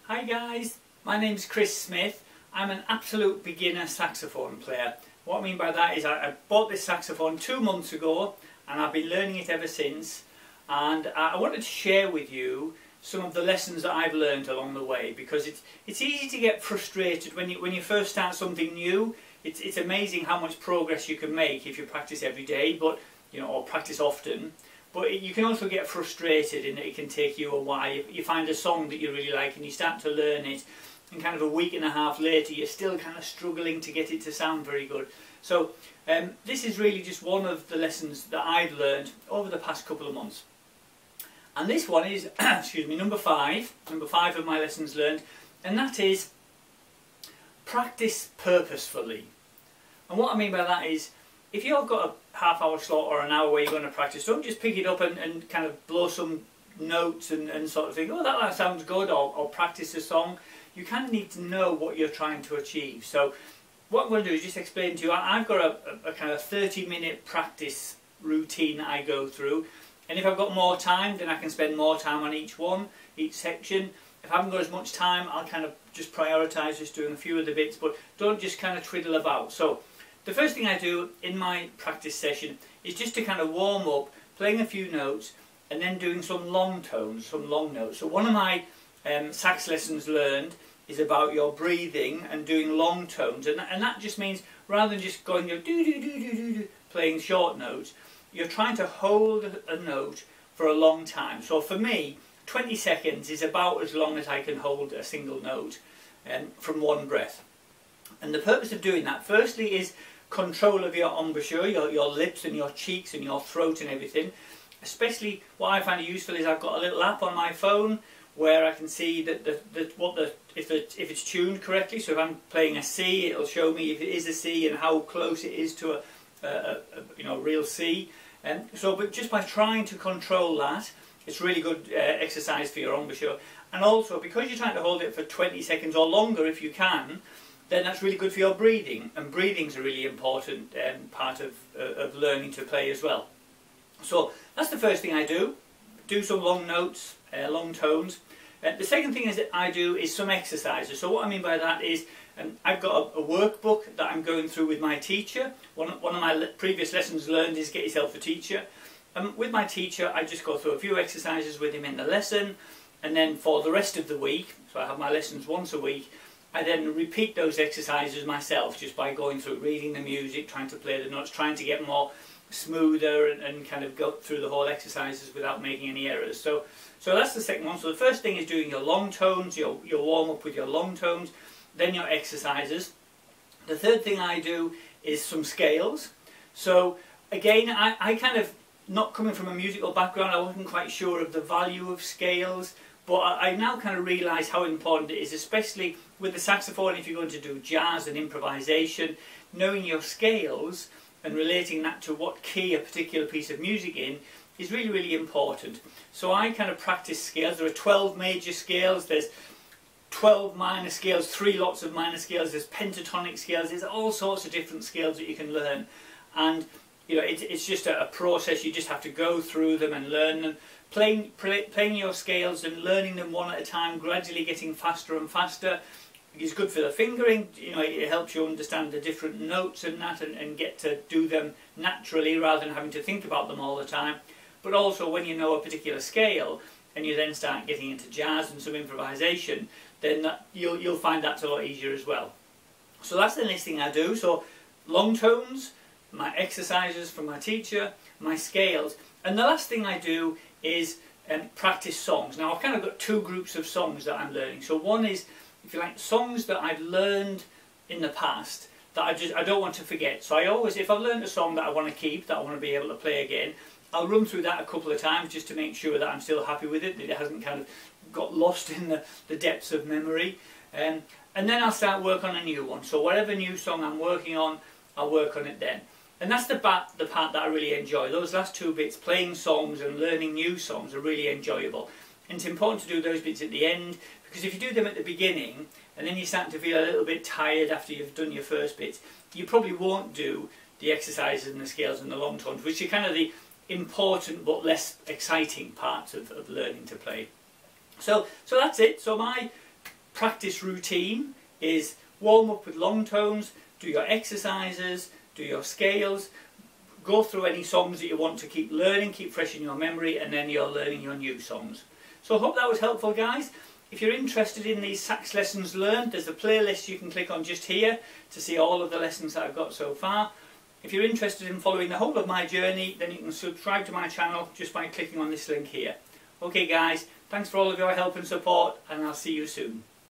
Hi guys, my name's Chris Smith. I'm an absolute beginner saxophone player. What I mean by that is I bought this saxophone 2 months ago and I've been learning it ever since, and I wanted to share with you some of the lessons that I've learned along the way, because it's easy to get frustrated when you first start something new. It's amazing how much progress you can make if you practice every day, but or practice often. But you can also get frustrated in that it can take you a while. You find a song that you really like and you start to learn it, and kind of a week and a half later you're still kind of struggling to get it to sound very good. So this is really just one of the lessons that I've learned over the past couple of months. And this one is, excuse me, number five of my lessons learned, and that is practice purposefully. And what I mean by that is, if you've got a half-hour slot or an hour where you're going to practice, don't just pick it up and kind of blow some notes and sort of think, oh, that sounds good, or practice a song. You kind of need to know what you're trying to achieve. So what I'm going to do is just explain to you, I've got a kind of 30-minute practice routine that I go through, and if I've got more time, then I can spend more time on each section. If I haven't got as much time, I'll kind of just prioritise just doing a few of the bits, but don't just kind of twiddle about. So the first thing I do in my practice session is just to kind of warm up, playing a few notes and then doing some long tones, some long notes. So one of my sax lessons learned is about your breathing and doing long tones, and that just means rather than just going do playing short notes, you're trying to hold a note for a long time. So for me, 20 seconds is about as long as I can hold a single note from one breath. And the purpose of doing that, firstly, is control of your embouchure, your lips and your cheeks and your throat and everything. Especially what I find useful is I've got a little app on my phone where I can see that if it's tuned correctly. So if I'm playing a C, it'll show me if it is a C and how close it is to a real C. But just by trying to control that, it's really good exercise for your embouchure. And also, because you're trying to hold it for 20 seconds or longer if you can, then that's really good for your breathing, and breathing's a really important part of learning to play as well. So that's the first thing I do some long notes, long tones. The second thing that I do is some exercises. So what I mean by that is I've got a workbook that I'm going through with my teacher. One of my previous lessons learned is get yourself a teacher. With my teacher, I just go through a few exercises with him in the lesson, and then for the rest of the week, so I have my lessons once a week, I then repeat those exercises myself, just by going through, reading the music, trying to play the notes, trying to get more smoother and kind of go through the whole exercises without making any errors. So that's the second one. So the first thing is doing your long tones, your warm up with your long tones, then your exercises. The third thing I do is some scales. So again, I kind of, not coming from a musical background, I wasn't quite sure of the value of scales, but I now kind of realise how important it is, especially with the saxophone. If you're going to do jazz and improvisation, knowing your scales and relating that to what key a particular piece of music in is really, really important. So I kind of practice scales. There are 12 major scales, there's 12 minor scales, 3 lots of minor scales, there's pentatonic scales, there's all sorts of different scales that you can learn. And it's just a process. You just have to go through them and learn them. Playing your scales and learning them one at a time, gradually getting faster and faster, is good for the fingering. It helps you understand the different notes and that, and get to do them naturally rather than having to think about them all the time. But also, when you know a particular scale and you then start getting into jazz and some improvisation, then you'll find that's a lot easier as well. So that's the next thing I do. So long tones, my exercises from my teacher, my scales, and the last thing I do is practice songs. Now I've kind of got 2 groups of songs that I'm learning. So one is, if you like, songs that I've learned in the past that I don't want to forget. So I always, if I've learned a song that I want to keep, that I want to be able to play again, I'll run through that a couple of times just to make sure that I'm still happy with it, that it hasn't kind of got lost in the depths of memory. And then I'll start work on a new one. So whatever new song I'm working on, I'll work on it then. And that's the part that I really enjoy. Those last 2 bits, playing songs and learning new songs, are really enjoyable. And it's important to do those bits at the end, because if you do them at the beginning and then you're starting to feel a little bit tired after you've done your first bits, you probably won't do the exercises and the scales and the long tones, which are kind of the important but less exciting parts of learning to play. So that's it. So my practice routine is warm up with long tones, do your exercises, do your scales, go through any songs that you want to keep learning, keep fresh in your memory, and then you're learning your new songs. So I hope that was helpful, guys. If you're interested in these sax lessons learned, there's a playlist you can click on just here to see all of the lessons that I've got so far. If you're interested in following the whole of my journey, then you can subscribe to my channel just by clicking on this link here. Okay guys, thanks for all of your help and support, and I'll see you soon.